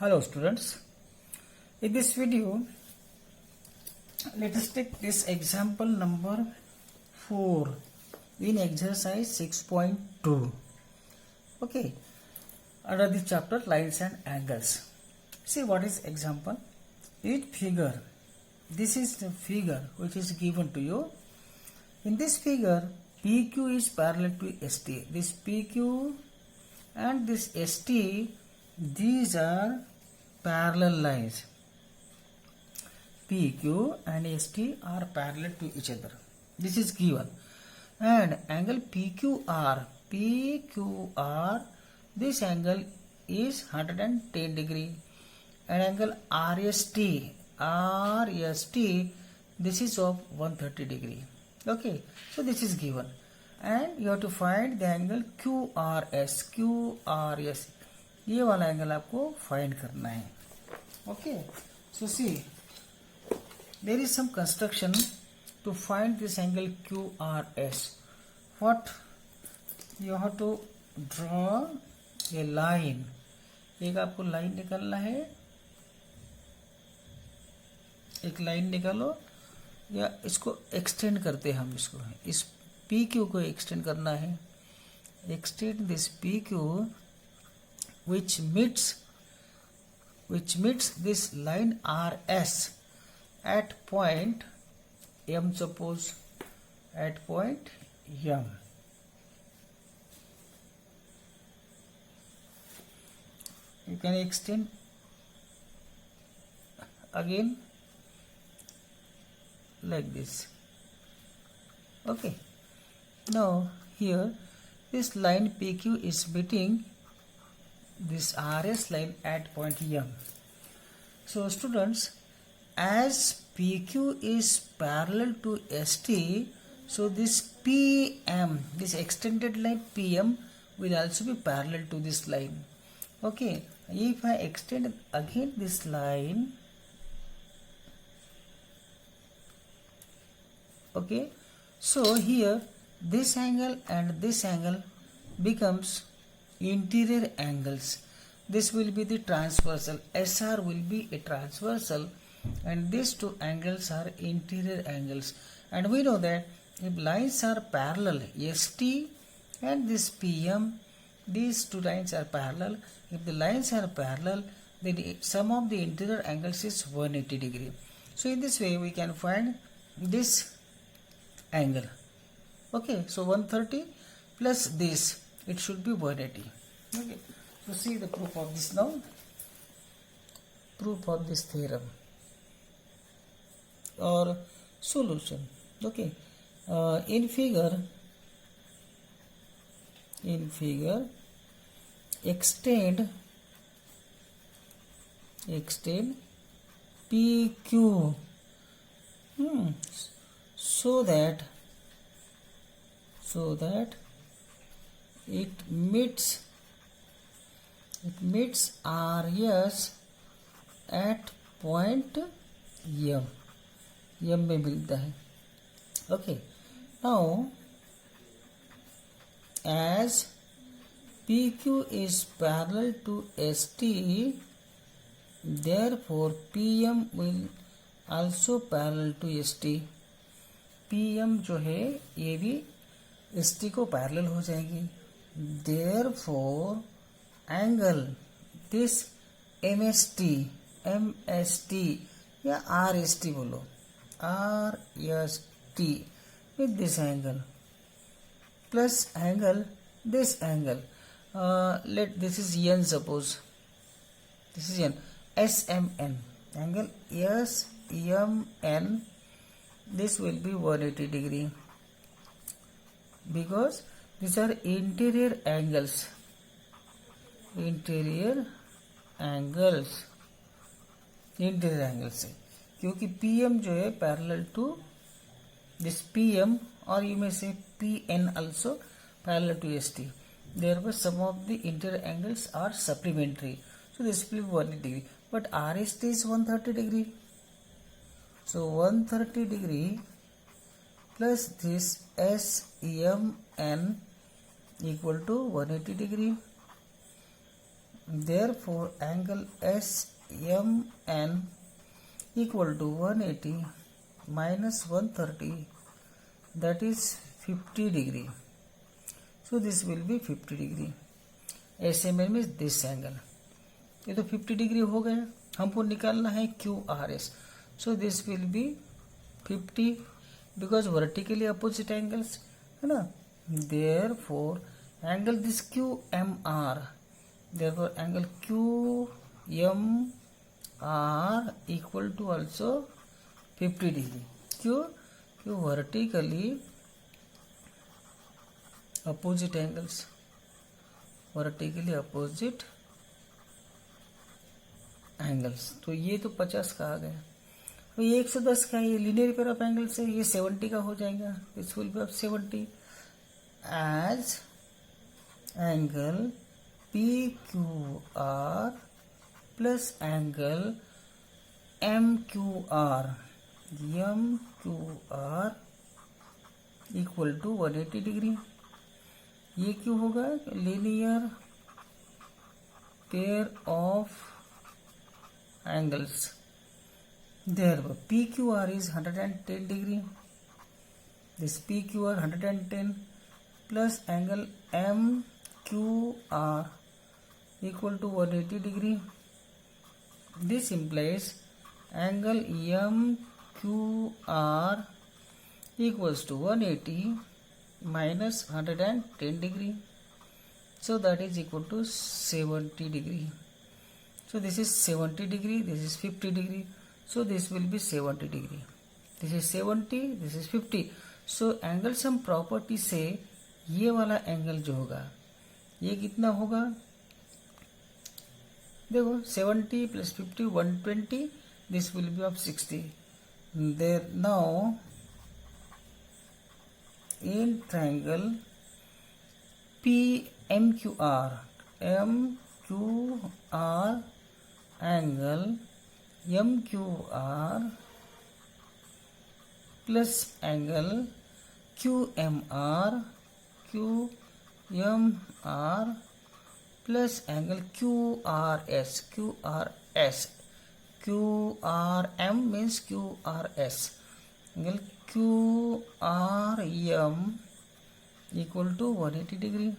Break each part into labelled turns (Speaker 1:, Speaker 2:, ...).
Speaker 1: Hello students, in this video let us take this example number 4 in exercise 6.2. Okay, under the chapter lines and angles. See what is example. In figure, this is the figure which is given to you. In this figure, PQ is parallel to ST. This PQ and this ST, these are parallel lines. PQ and ST are parallel to each other. This is given. And angle PQR, this angle is 110 degree. And angle RST, this is of 130 degree. Okay, so this is given. And you have to find the angle QRS. ये वाला angle आपको find करना है. Okay, so see there is some construction to find this angle QRS. What you have to draw a line. एक आपको line निकालना है, एक लाइन निकालो या इसको एक्सटेंड करते हैं हम. इसको इस PQ को एक्सटेंड करना है. Extend this PQ which meets this line RS at point M. Suppose at point M. You can extend again like this. Okay, now here this line PQ is meeting this RS line at point M. So students, as PQ is parallel to ST, so this PM, this extended line PM will also be parallel to this line. Okay, if I extend again this line, okay, so here this angle and this angle becomes interior angles. This will be the transversal. SR will be a transversal and these two angles are interior angles. And we know that if lines are parallel, ST and this PM, these two lines are parallel. If the lines are parallel, then sum of the interior angles is 180 degree. So in this way we can find this angle. Okay, so 130 plus this, it should be 180. Okay, so see the proof of this now. Proof of this theorem or solution. Okay, in figure extend PQ so that it meets RS at point M. M में मिलता है. Okay, now as PQ is parallel to ST, therefore PM will also parallel to ST. PM जो है ये भी ST को parallel हो जाएगी. Therefore angle this MST या RST बोलो, RST with this angle plus angle this angle, let this is N, suppose this is N, SMN, angle SMN, this will be 180 degree because these are interior angles. Interior angles है क्योंकि PM जो है parallel to this PM और you में से PN also parallel to ST. Therefore some of the interior angles are supplementary. So this will be 180 degree. But RST is 130 degree. So 130 degree plus this SMN equal to 180 degree. Therefore, angle SMN equal to 180 minus 130, that is 50 degree. So this will be 50 degree. SMN means this angle. ये तो 50 degree हो गया, हमको निकालना है QRS. So this will be 50 because vertically opposite angles है ना. Therefore angle this QMR, therefore angle QMR equal to also 50 degree. क्यों vertically opposite angles, vertically opposite angles. तो ये तो 50 का आ गया. तो ये 110 का, ये लीनियर पेयर ऑफ एंगल्स है, ये 70 का हो जाएगा. This will be of 70 as angle PQR plus angle MQR equal to 180 degree. ये क्यों होगा? Linear pair of angles. Therefore PQR is 110 degree. This PQR 110 plus angle MQR equal to 180 degree. This implies angle MQR equals to 180 minus 110 degree. So that is equal to 70 degree. So this is 70 degree, this is 50 degree. So this will be 70 degree. This is 70, this is 50. So angle sum property से ये वाला angle जो होगा ये कितना होगा? देखो 70 plus 50 120. This will be of 60. There now in triangle PMQR angle MQR plus angle QMR plus angle QRM means QRS. Angle QRM equal to 180 degree.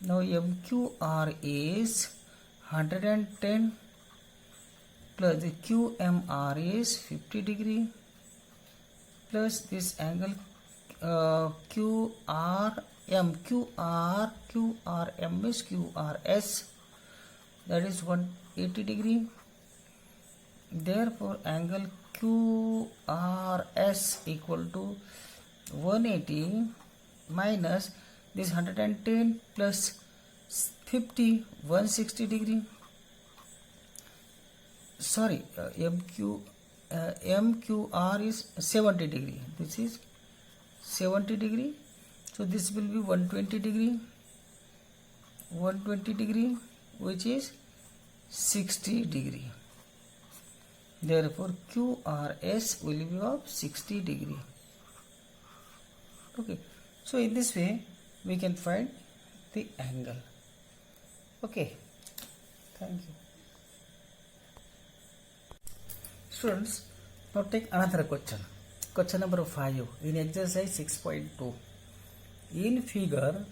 Speaker 1: Now MQR is 110 plus the QMR is 50 degree plus this angle QRM is QRS, that is 180 degree. Therefore angle QRS equal to 180 minus this 110 plus 50 160 degree. Sorry, MQR is 70 degree. This is 70 degree. So this will be 120 degree. 120 degree, which is 60 degree. Therefore QRS will be of 60 degree. Okay. So in this way we can find the angle. Okay. Thank you. Students, now take another question. Question number 5 in exercise 6.2. In figure,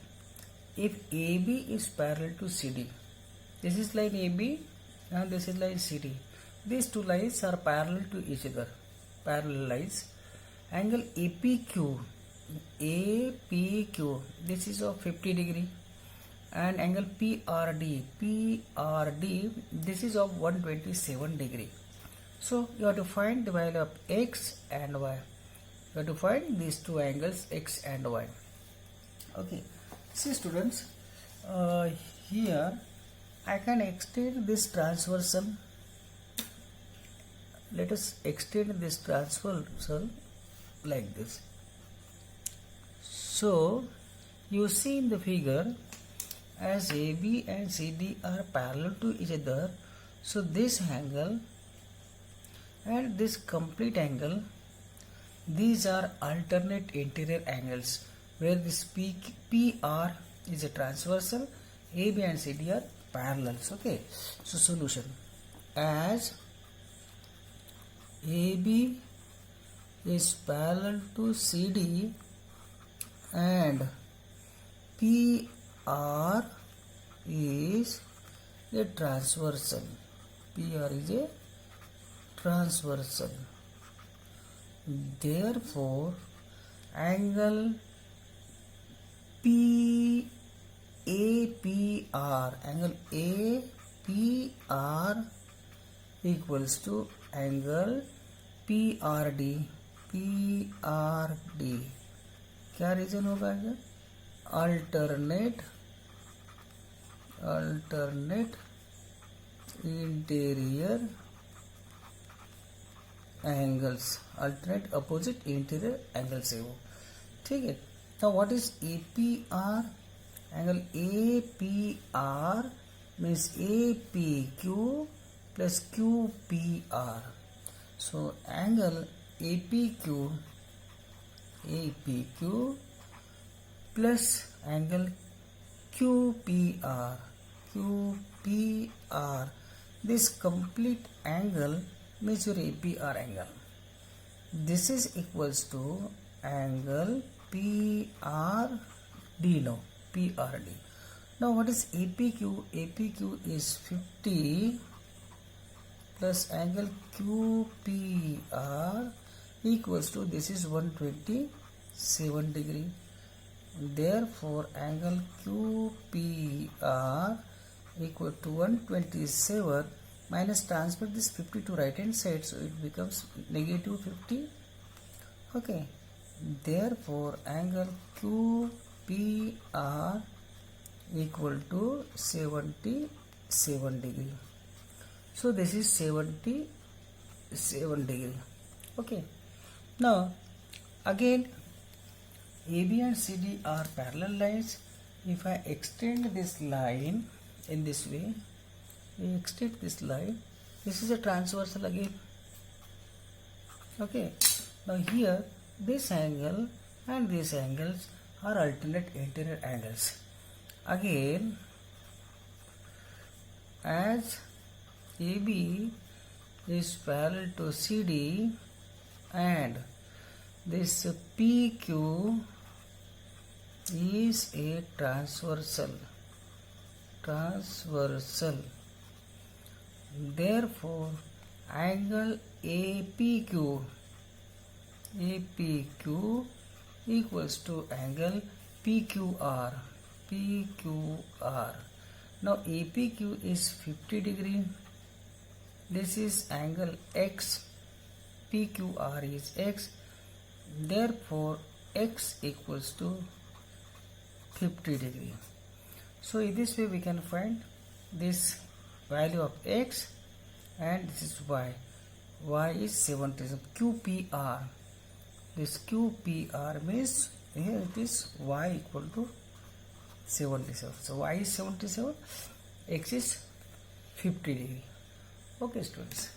Speaker 1: if AB is parallel to CD, this is line AB and this is line CD. These two lines are parallel to each other. Parallel lines. Angle APQ, this is of 50 degree, and angle PRD, this is of 127 degree. So you have to find the value of x and y. You have to find these two angles x and y. Okay. See students, here I can extend this transversal. Let us extend this transversal like this. So you see in the figure, as AB and CD are parallel to each other, so this angle and this complete angle, these are alternate interior angles, where this PR is a transversal, AB and CD are parallels. Okay, so solution: as AB is parallel to CD and PR is a transversal. PR is a transversal. Therefore, angle angle APR equals to angle PRD. क्या reason होगा? Alternate interior angles, alternate opposite interior angles है वो. ठीक है. Now what is APR? Angle APR means APQ plus QPR. So angle APQ plus angle QPR. This complete angle means your APR angle. This is equals to angle PRD now. PRD. Now what is APQ? APQ is 50 plus angle QPR equals to, this is 127 degree. Therefore angle QPR equal to 127 minus, transfer this 50 to right hand side, so it becomes negative 50. Okay. Therefore angle QPR equal to 77 degree. So this is 77 degree. Okay. Now again AB and CD are parallel lines. If I extend this line in this way, we extend this line, this is a transversal again. Okay. Now here this angle and these angles are alternate interior angles. Again, as AB is parallel to CD and this PQ is a transversal. Therefore angle APQ equals to angle PQR. Now APQ is 50 degree. This is angle X. PQR is X. Therefore X equals to 50 degree. So in this way we can find this value of X and this is Y. Y is 70. QPR. This QPR means here it is Y equal to 77. So Y is 77, X is 50 degree. Okay students.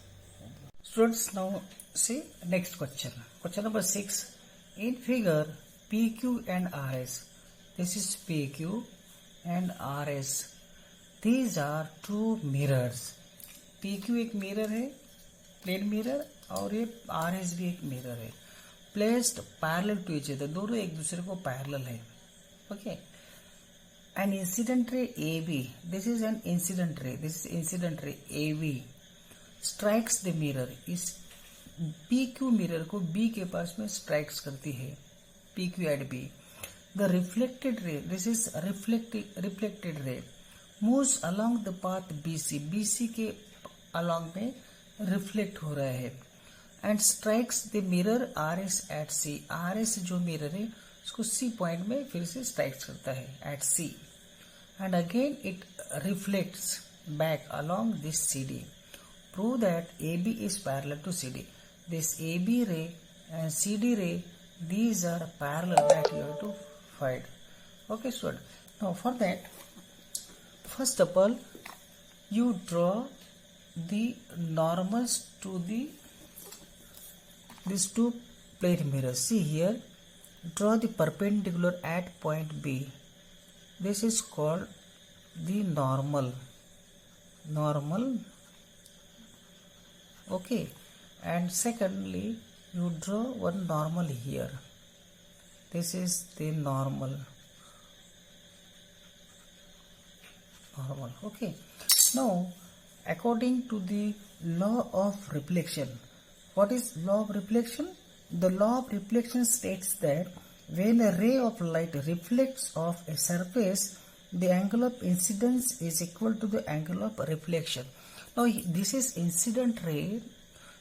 Speaker 1: Students, now see next question. Question number 6. In figure PQ and RS. This is PQ and RS. These are two mirrors. PQ एक mirror है, plane mirror, और ये RS भी एक mirror है. Placed parallel to each other. दोनों एक दूसरे को पैरेलल है. Okay. An incident ray AB. This is an incident ray. This is incident ray AB. Strikes the mirror. इस PQ मिरर को B के पास में स्ट्राइक्स करती है. PQ at B. The reflected ray. This is reflected ray. Moves along the path BC. BC के along में reflect हो रहा है. And strikes the mirror RS at C. RS जो मिरर है उसको C पॉइंट में फिर से स्ट्राइक्स करता है at C. And again it reflects back along this CD. Prove that AB is parallel to CD. This AB ray and CD ray, these are parallel that you have to find. Okay student. Now for that, first of all you draw the normals to these two plate mirrors. See here, draw the perpendicular at point B. This is called the normal. normal. Okay, and secondly you draw one normal here. This is the normal. Okay, now according to the law of reflection, what is law of reflection? The law of reflection states that when a ray of light reflects off a surface, the angle of incidence is equal to the angle of reflection. Now this is incident ray,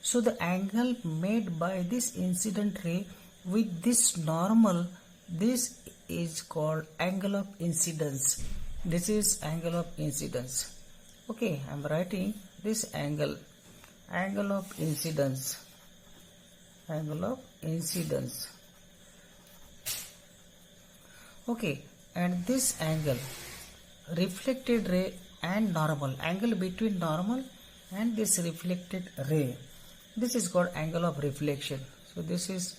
Speaker 1: so the angle made by this incident ray with this normal, this is called angle of incidence. This is angle of incidence. Okay, I am writing this angle of incidence, Okay, and this angle, reflected ray and normal, angle between normal and this reflected ray, this is called angle of reflection. So this is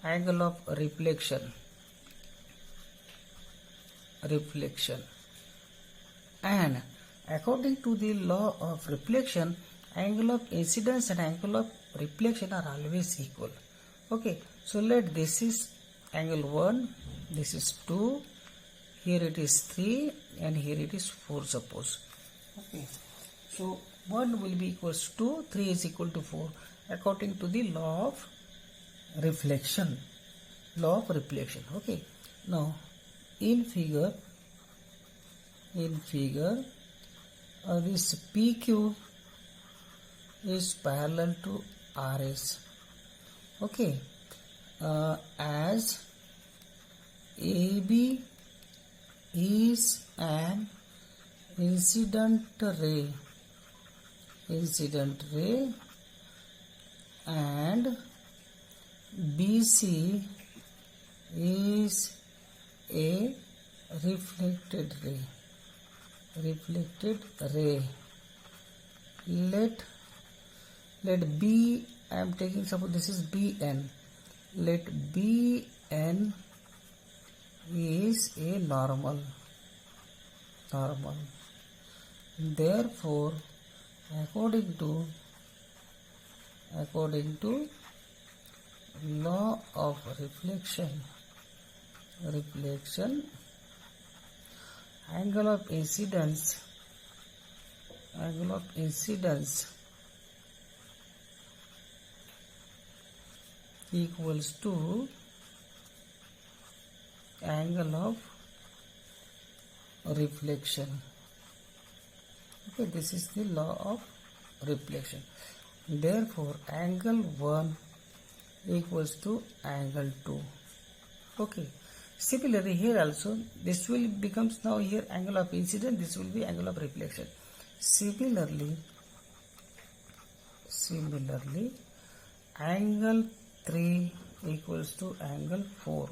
Speaker 1: angle of reflection. And according to the law of reflection, angle of incidence and angle of reflection are always equal. Okay, so let this is angle 1, this is 2, here it is 3, and here it is 4, suppose. Okay, so 1 will be equals to 2, 3 is equal to 4 according to the law of reflection. Okay, now in figure this PQ is parallel to RS. Okay, as AB is an incident ray and BC is a reflected ray. Let B, I am taking, suppose this is BN. Let BN is a normal. Therefore, according to law of reflection, angle of incidence equals to angle of reflection. Okay, this is the law of reflection. Therefore, angle 1 equals to angle 2. Okay. Similarly, here also this will becomes now here angle of incidence, this will be angle of reflection. Similarly, angle 3 equals to angle 4.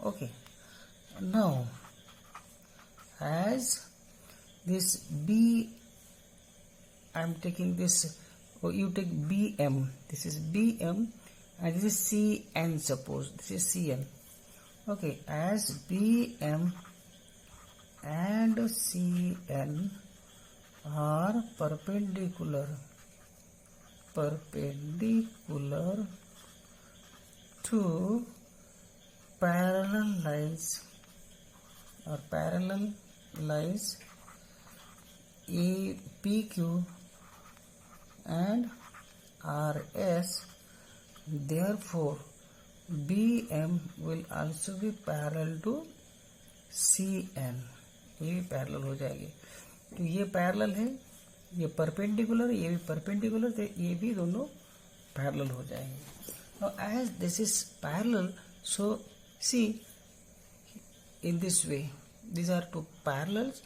Speaker 1: Okay. Now, as this B, I am taking this, you take BM, this is BM, and this is CN, suppose this is CN. Okay, as BM and CN are perpendicular to parallel lines PQ and RS, therefore BM will also be parallel to CN. ये भी parallel हो जाएगी, तो ये parallel है, ये perpendicular, ये भी परपेंडिकुलर, तो ये भी दोनों पैरेलल हो जाएंगे. Now as this is parallel, so see in this way, these are two parallels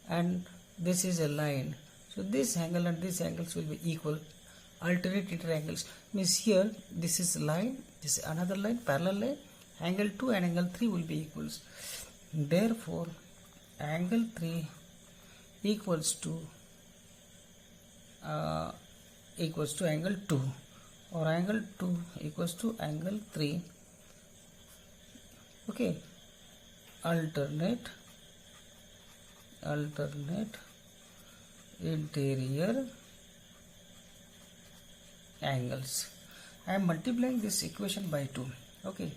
Speaker 1: and this is a line, so this angle and this angles will be equal, alternate interangles, means here this is line, this is another line, parallel line, angle 2 and angle 3 will be equals. Therefore angle 3 equals to angle 2, or angle 2 equals to angle 3. Okay, alternate interior angles. I am multiplying this equation by 2. Okay,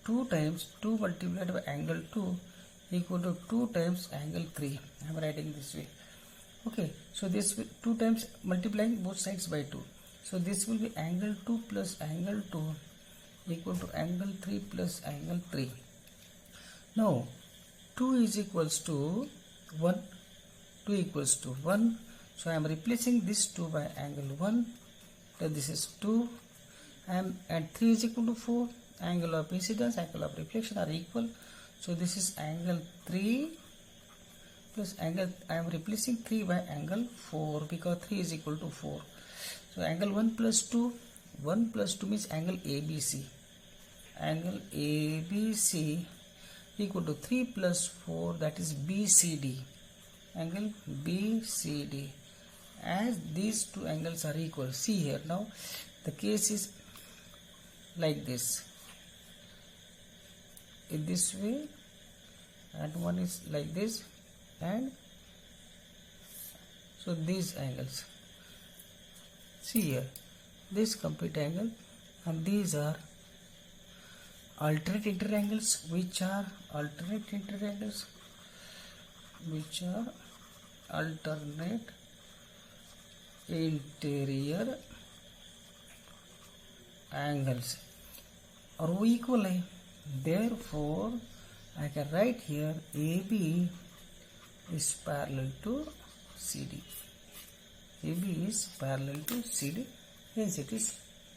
Speaker 1: 2 times 2 multiplied by angle 2 equal to 2 times angle 3. I am writing this way. Okay, so this 2 times multiplying both sides by 2. So this will be angle 2 plus angle 2 equal to angle 3 plus angle 3. Now 2 is equals to 1. 2 equals to 1. So I am replacing this 2 by angle 1. Then this is 2. And 3 is equal to 4. Angle of incidence, angle of reflection are equal. So this is angle 3 plus angle, I am replacing 3 by angle 4 because 3 is equal to 4. So angle 1 plus 2, 1 plus 2 means angle ABC. Angle ABC equal to 3 plus 4, that is BCD. Angle BCD. As these two angles are equal, see here now the case is like this, in this way, and one is like this, and so these angles, see here, this complete angle and these are alternate interangles, which are alternate interangles, which are alternate interior angles are equal. Therefore I can write here AB is parallel to CD. AB is parallel to CD, hence it is